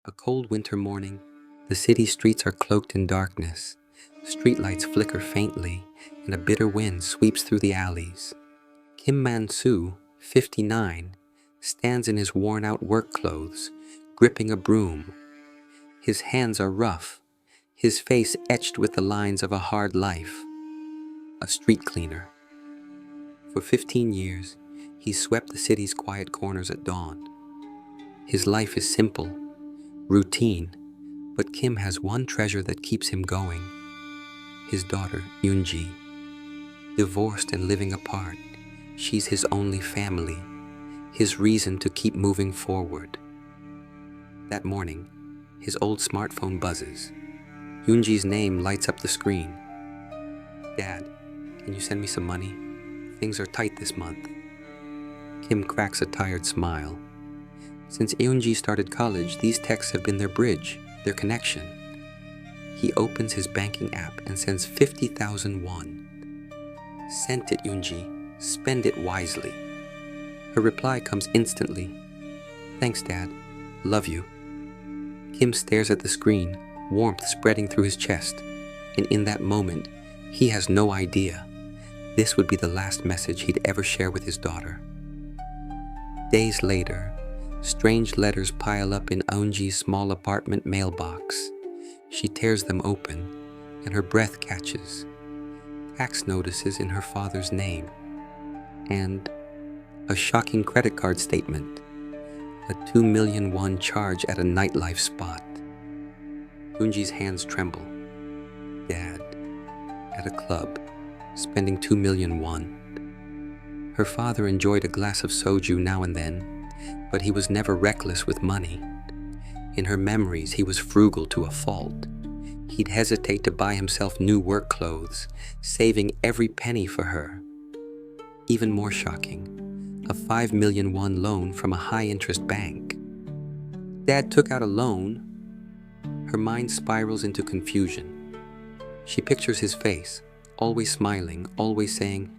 A cold winter morning, the city streets are cloaked in darkness. Streetlights flicker faintly, and a bitter wind sweeps through the alleys. Kim Man-soo, 59, stands in his worn-out work clothes, gripping a broom. His hands are rough, his face etched with the lines of a hard life. A street cleaner. For 15 years, he swept the city's quiet corners at dawn. His life is simple, routine, but Kim has one treasure that keeps him going. His daughter, Eun-ji. Divorced and living apart, she's his only family, his reason to keep moving forward. That morning, his old smartphone buzzes. Eun-ji's name lights up the screen. "Dad, can you send me some money? Things are tight this month." Kim cracks a tired smile. Since Eun-ji started college, these texts have been their bridge, their connection. He opens his banking app and sends 50,000 won. "Sent it, Eun-ji. Spend it wisely." Her reply comes instantly. "Thanks, Dad. Love you." Kim stares at the screen, warmth spreading through his chest. And in that moment, he has no idea. This would be the last message he'd ever share with his daughter. Days later, strange letters pile up in Eun-ji's small apartment mailbox. She tears them open, and her breath catches. Tax notices in her father's name. And a shocking credit card statement. A 2 million won charge at a nightlife spot. Eun-ji's hands tremble. Dad, at a club, spending 2 million won. Her father enjoyed a glass of soju now and then, but he was never reckless with money. In her memories, he was frugal to a fault. He'd hesitate to buy himself new work clothes, saving every penny for her. Even more shocking, a 5 million won loan from a high-interest bank. Dad took out a loan. Her mind spirals into confusion. She pictures his face, always smiling, always saying,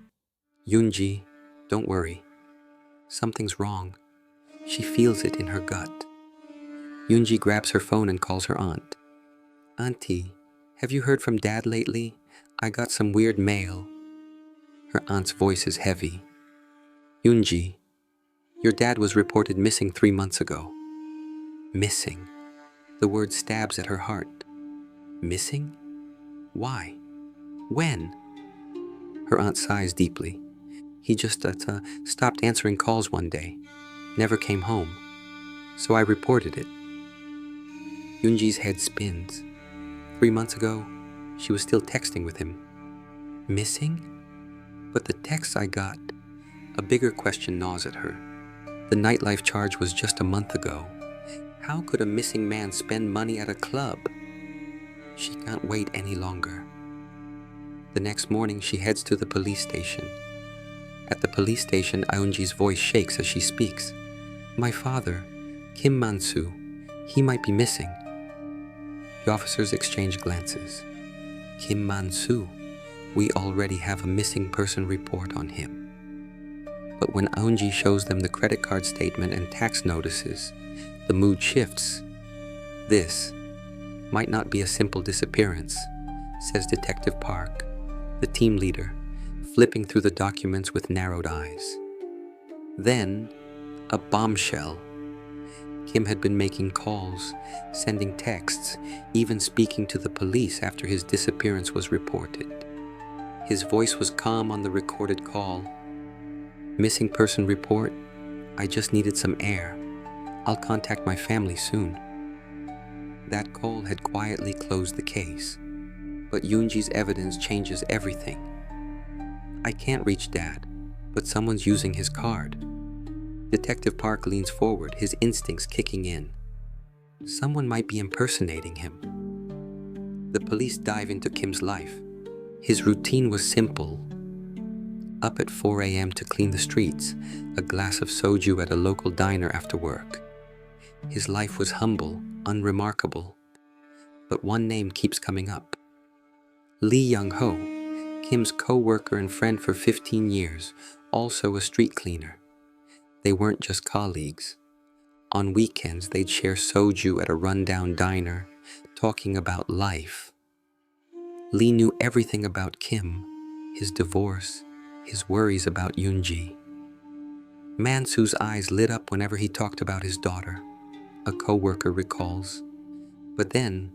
"Eun-ji, don't worry. Something's wrong." She feels it in her gut. Eun-ji grabs her phone and calls her aunt. "Auntie, have you heard from Dad lately? I got some weird mail." Her aunt's voice is heavy. "Eun-ji, your dad was reported missing 3 months ago." Missing. The word stabs at her heart. Missing? Why? When? Her aunt sighs deeply. "He just stopped answering calls one day. Never came home. So I reported it." Eun-ji's head spins. 3 months ago, she was still texting with him. Missing? But the texts I got. A bigger question gnaws at her. The nightlife charge was just a month ago. How could a missing man spend money at a club? She can't wait any longer. The next morning, she heads to the police station. At the police station, Eun-ji's voice shakes as she speaks. "My father, Kim Man-soo, he might be missing." The officers exchange glances. "Kim Man-soo, we already have a missing person report on him." But when Eun-ji shows them the credit card statement and tax notices, the mood shifts. "This might not be a simple disappearance," says Detective Park, the team leader, flipping through the documents with narrowed eyes. Then, a bombshell. Kim had been making calls, sending texts, even speaking to the police after his disappearance was reported. His voice was calm on the recorded call. "Missing person report. I just needed some air. I'll contact my family soon." That call had quietly closed the case, but Eun-ji's evidence changes everything. "I can't reach Dad, but someone's using his card." Detective Park leans forward, his instincts kicking in. Someone might be impersonating him. The police dive into Kim's life. His routine was simple. Up at 4 a.m. to clean the streets, a glass of soju at a local diner after work. His life was humble, unremarkable. But one name keeps coming up. Lee Young-ho, Kim's co-worker and friend for 15 years, also a street cleaner. They weren't just colleagues. On weekends, they'd share soju at a rundown diner, talking about life. Lee knew everything about Kim, his divorce, his worries about Eun-ji. Man-soo's eyes lit up whenever he talked about his daughter, a co-worker recalls. But then,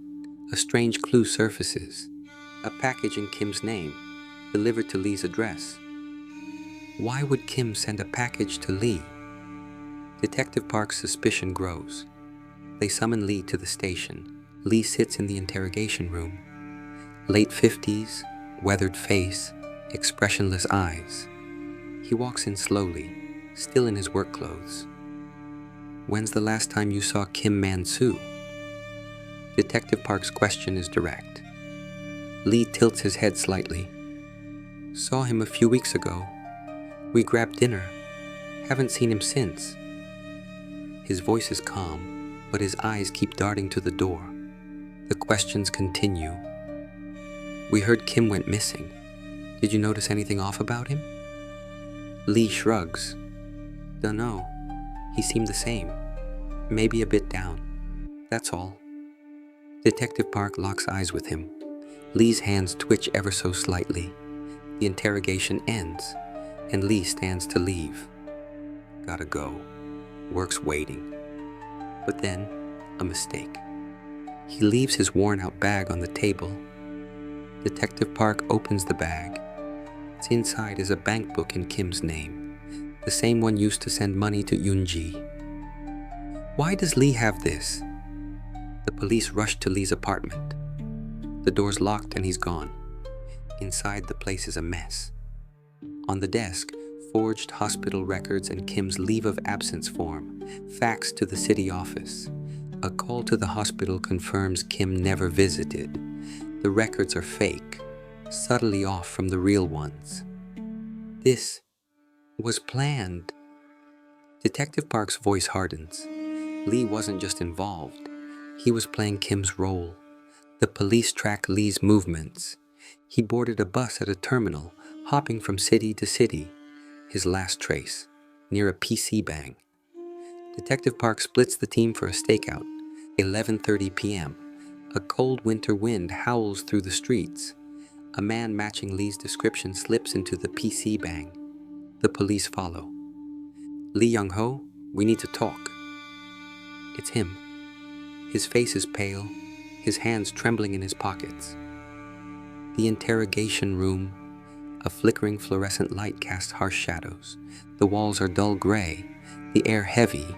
a strange clue surfaces. A package in Kim's name, delivered to Lee's address. Why would Kim send a package to Lee? Detective Park's suspicion grows. They summon Lee to the station. Lee sits in the interrogation room. Late 50s, weathered face, expressionless eyes. He walks in slowly, still in his work clothes. When's the last time you saw Kim Man-soo? Detective Park's question is direct. Lee tilts his head slightly. Saw him a few weeks ago. We grabbed dinner. Haven't seen him since. His voice is calm, but his eyes keep darting to the door. The questions continue. We heard Kim went missing. Did you notice anything off about him? Lee shrugs. Dunno. He seemed the same. Maybe a bit down. That's all. Detective Park locks eyes with him. Lee's hands twitch ever so slightly. The interrogation ends, and Lee stands to leave. Gotta go. Work's waiting. But then, a mistake. He leaves his worn-out bag on the table. Detective Park opens the bag. Inside is a bank book in Kim's name, the same one used to send money to Eun-ji. Why does Lee have this? The police rush to Lee's apartment. The door's locked and he's gone. Inside, the place is a mess. On the desk, forged hospital records and Kim's leave of absence form, faxed to the city office. A call to the hospital confirms Kim never visited. The records are fake, subtly off from the real ones. This was planned. Detective Park's voice hardens. Lee wasn't just involved. He was playing Kim's role. The police track Lee's movements. He boarded a bus at a terminal, hopping from city to city. His last trace, near a PC bang. Detective Park splits the team for a stakeout. 11:30 p.m. A cold winter wind howls through the streets. A man matching Lee's description slips into the PC bang. The police follow. Lee Young-ho, we need to talk. It's him. His face is pale, his hands trembling in his pockets. The interrogation room. A flickering fluorescent light casts harsh shadows. The walls are dull gray, the air heavy.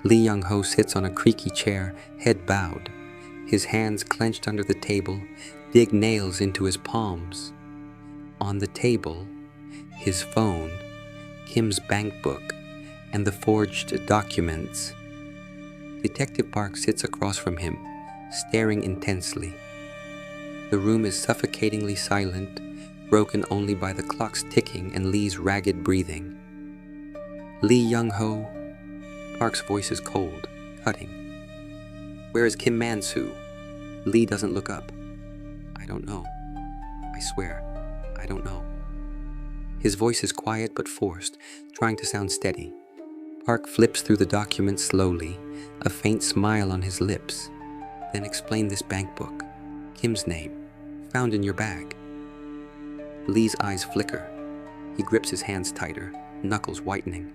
Lee Young-ho sits on a creaky chair, head bowed. His hands clenched under the table, dig nails into his palms. On the table, his phone, Kim's bank book, and the forged documents. Detective Park sits across from him, staring intensely. The room is suffocatingly silent, broken only by the clock's ticking and Lee's ragged breathing. Lee Young-ho. Park's voice is cold, cutting. Where is Kim Man-soo? Lee doesn't look up. I don't know. I swear, I don't know. His voice is quiet but forced, trying to sound steady. Park flips through the documents slowly, a faint smile on his lips. Then explain this bank book. Kim's name, found in your bag. Lee's eyes flicker. He grips his hands tighter, knuckles whitening.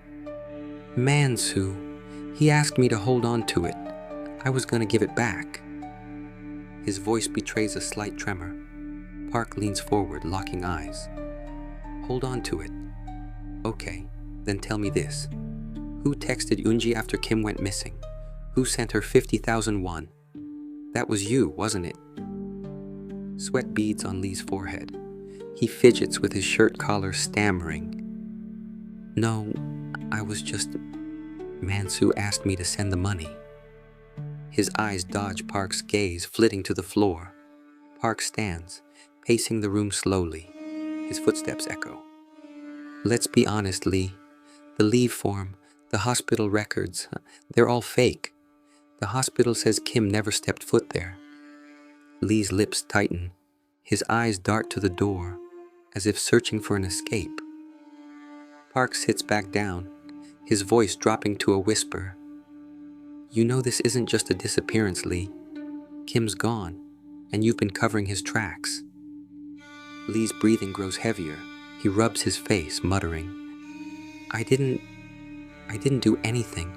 Man-soo, he asked me to hold on to it. I was gonna give it back. His voice betrays a slight tremor. Park leans forward, locking eyes. Hold on to it. Okay, then tell me this. Who texted Eun-ji after Kim went missing? Who sent her 50,000 won? That was you, wasn't it? Sweat beads on Lee's forehead. He fidgets with his shirt collar, stammering. No, I was just... Man-soo asked me to send the money. His eyes dodge Park's gaze, flitting to the floor. Park stands, pacing the room slowly. His footsteps echo. Let's be honest, Lee. The leave form, the hospital records, they're all fake. The hospital says Kim never stepped foot there. Lee's lips tighten. His eyes dart to the door, as if searching for an escape. Park sits back down, his voice dropping to a whisper. You know this isn't just a disappearance, Lee. Kim's gone, and you've been covering his tracks. Lee's breathing grows heavier. He rubs his face, muttering, I didn't do anything.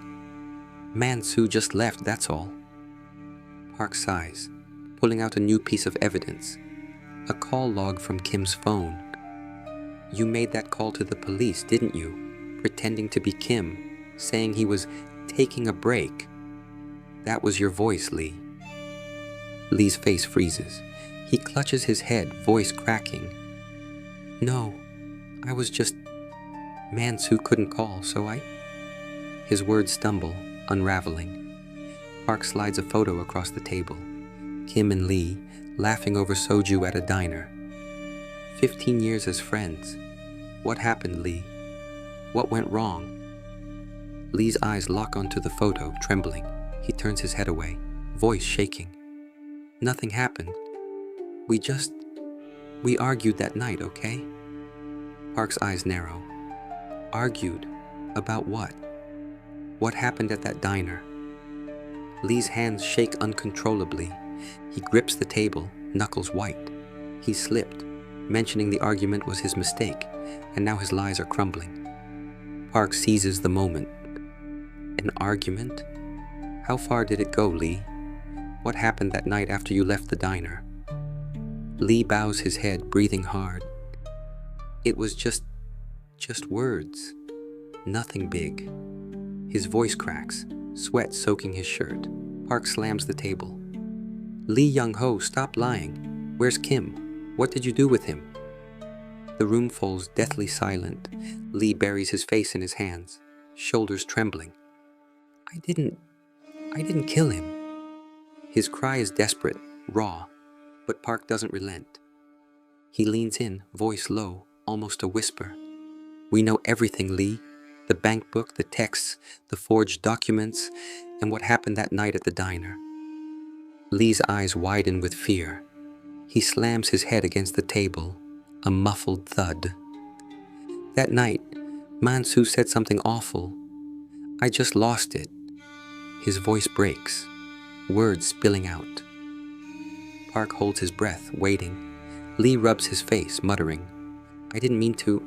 Man-soo just left, that's all. Park sighs, pulling out a new piece of evidence. A call log from Kim's phone. You made that call to the police, didn't you? Pretending to be Kim, saying he was taking a break. That was your voice, Lee. Lee's face freezes. He clutches his head, voice cracking. No, I was just... Man-soo couldn't call, so I... His words stumble, unraveling. Park slides a photo across the table. Kim and Lee, laughing over soju at a diner. 15 years as friends. What happened, Lee? What went wrong? Lee's eyes lock onto the photo, trembling. He turns his head away, voice shaking. Nothing happened. We argued that night, okay? Park's eyes narrow. Argued? About what? What happened at that diner? Lee's hands shake uncontrollably. He grips the table, knuckles white. He slipped, mentioning the argument was his mistake, and now his lies are crumbling. Park seizes the moment. An argument? How far did it go, Lee? What happened that night after you left the diner? Lee bows his head, breathing hard. It was just words. Nothing big. His voice cracks, sweat soaking his shirt. Park slams the table. Lee Young-ho, stop lying. Where's Kim? What did you do with him? The room falls deathly silent. Lee buries his face in his hands, shoulders trembling. I didn't kill him. His cry is desperate, raw, but Park doesn't relent. He leans in, voice low, almost a whisper. We know everything, Lee. The bank book, the texts, the forged documents, and what happened that night at the diner. Lee's eyes widen with fear. He slams his head against the table, a muffled thud. That night, Man-soo said something awful. I just lost it. His voice breaks, words spilling out. Park holds his breath, waiting. Lee rubs his face, muttering, I didn't mean to.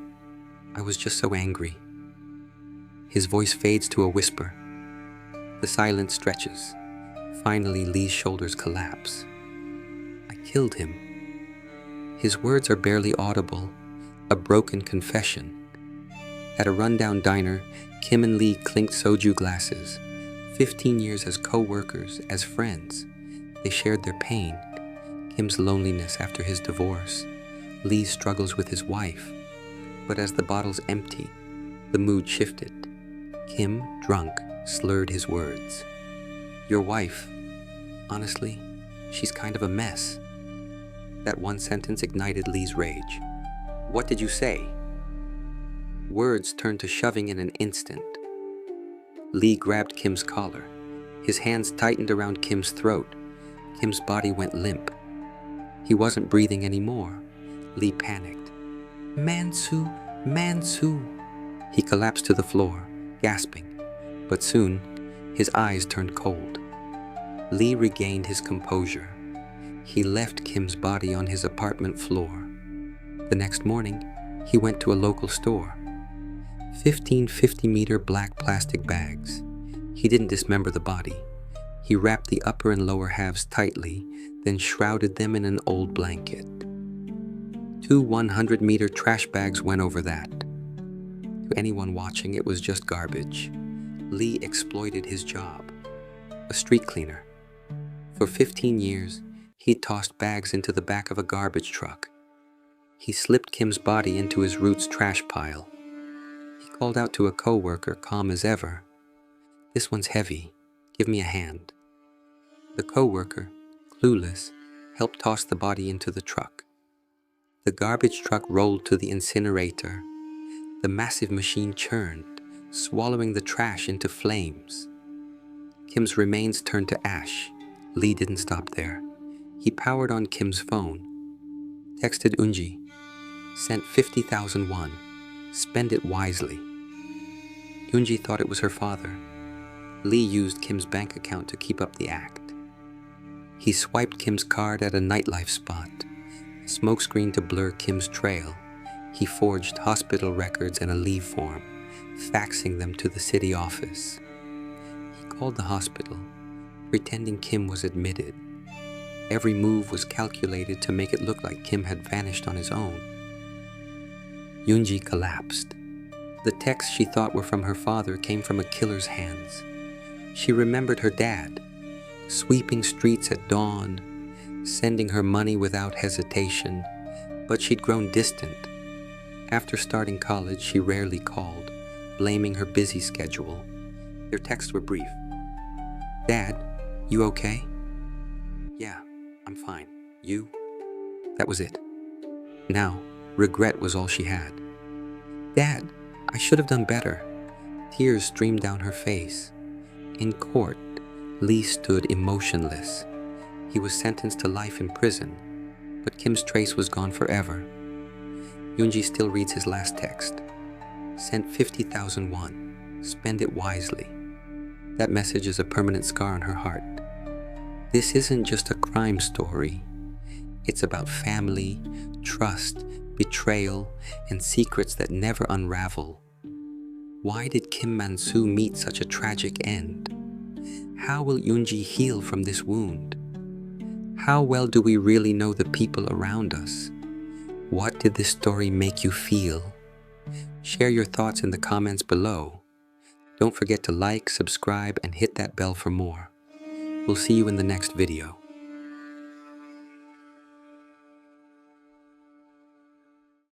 I was just so angry. His voice fades to a whisper. The silence stretches. Finally, Lee's shoulders collapse. I killed him. His words are barely audible, a broken confession. At a rundown diner, Kim and Lee clinked soju glasses. 15 years as co-workers, as friends. They shared their pain. Kim's loneliness after his divorce. Lee's struggles with his wife. But as the bottles empty, the mood shifted. Kim, drunk, slurred his words. Your wife, honestly, she's kind of a mess. That one sentence ignited Lee's rage. What did you say? Words turned to shoving in an instant. Lee grabbed Kim's collar. His hands tightened around Kim's throat. Kim's body went limp. He wasn't breathing anymore. Lee panicked. Man-soo, Man-soo. He collapsed to the floor, gasping. But soon, his eyes turned cold. Lee regained his composure. He left Kim's body on his apartment floor. The next morning, he went to a local store. 15 50-meter black plastic bags. He didn't dismember the body. He wrapped the upper and lower halves tightly, then shrouded them in an old blanket. 2 100-meter trash bags went over that. To anyone watching, it was just garbage. Lee exploited his job. A street cleaner. For 15 years, he tossed bags into the back of a garbage truck. He slipped Kim's body into his Roots trash pile. He called out to a co-worker, calm as ever. This one's heavy. Give me a hand. The co-worker, clueless, helped toss the body into the truck. The garbage truck rolled to the incinerator. The massive machine churned, swallowing the trash into flames. Kim's remains turned to ash. Lee didn't stop there. He powered on Kim's phone, texted Eun-ji, sent 50,000 won, spend it wisely. Eun-ji thought it was her father. Lee used Kim's bank account to keep up the act. He swiped Kim's card at a nightlife spot, a smokescreen to blur Kim's trail. He forged hospital records and a leave form, faxing them to the city office. He called the hospital, pretending Kim was admitted. Every move was calculated to make it look like Kim had vanished on his own. Eun-ji collapsed. The texts she thought were from her father came from a killer's hands. She remembered her dad, sweeping streets at dawn, sending her money without hesitation, but she'd grown distant. After starting college, she rarely called, blaming her busy schedule. Their texts were brief. "Dad, you okay?" "Yeah, I'm fine. You?" That was it. Now, regret was all she had. "Dad, I should have done better." Tears streamed down her face. In court, Lee stood emotionless. He was sentenced to life in prison, but Kim's trace was gone forever. Eun-ji still reads his last text. "Sent 50,000 won. Spend it wisely." That message is a permanent scar on her heart. This isn't just a crime story. It's about family, trust, betrayal, and secrets that never unravel. Why did Kim Man-soo meet such a tragic end? How will Eun-ji heal from this wound? How well do we really know the people around us? What did this story make you feel? Share your thoughts in the comments below. Don't forget to like, subscribe, and hit that bell for more. We'll see you in the next video.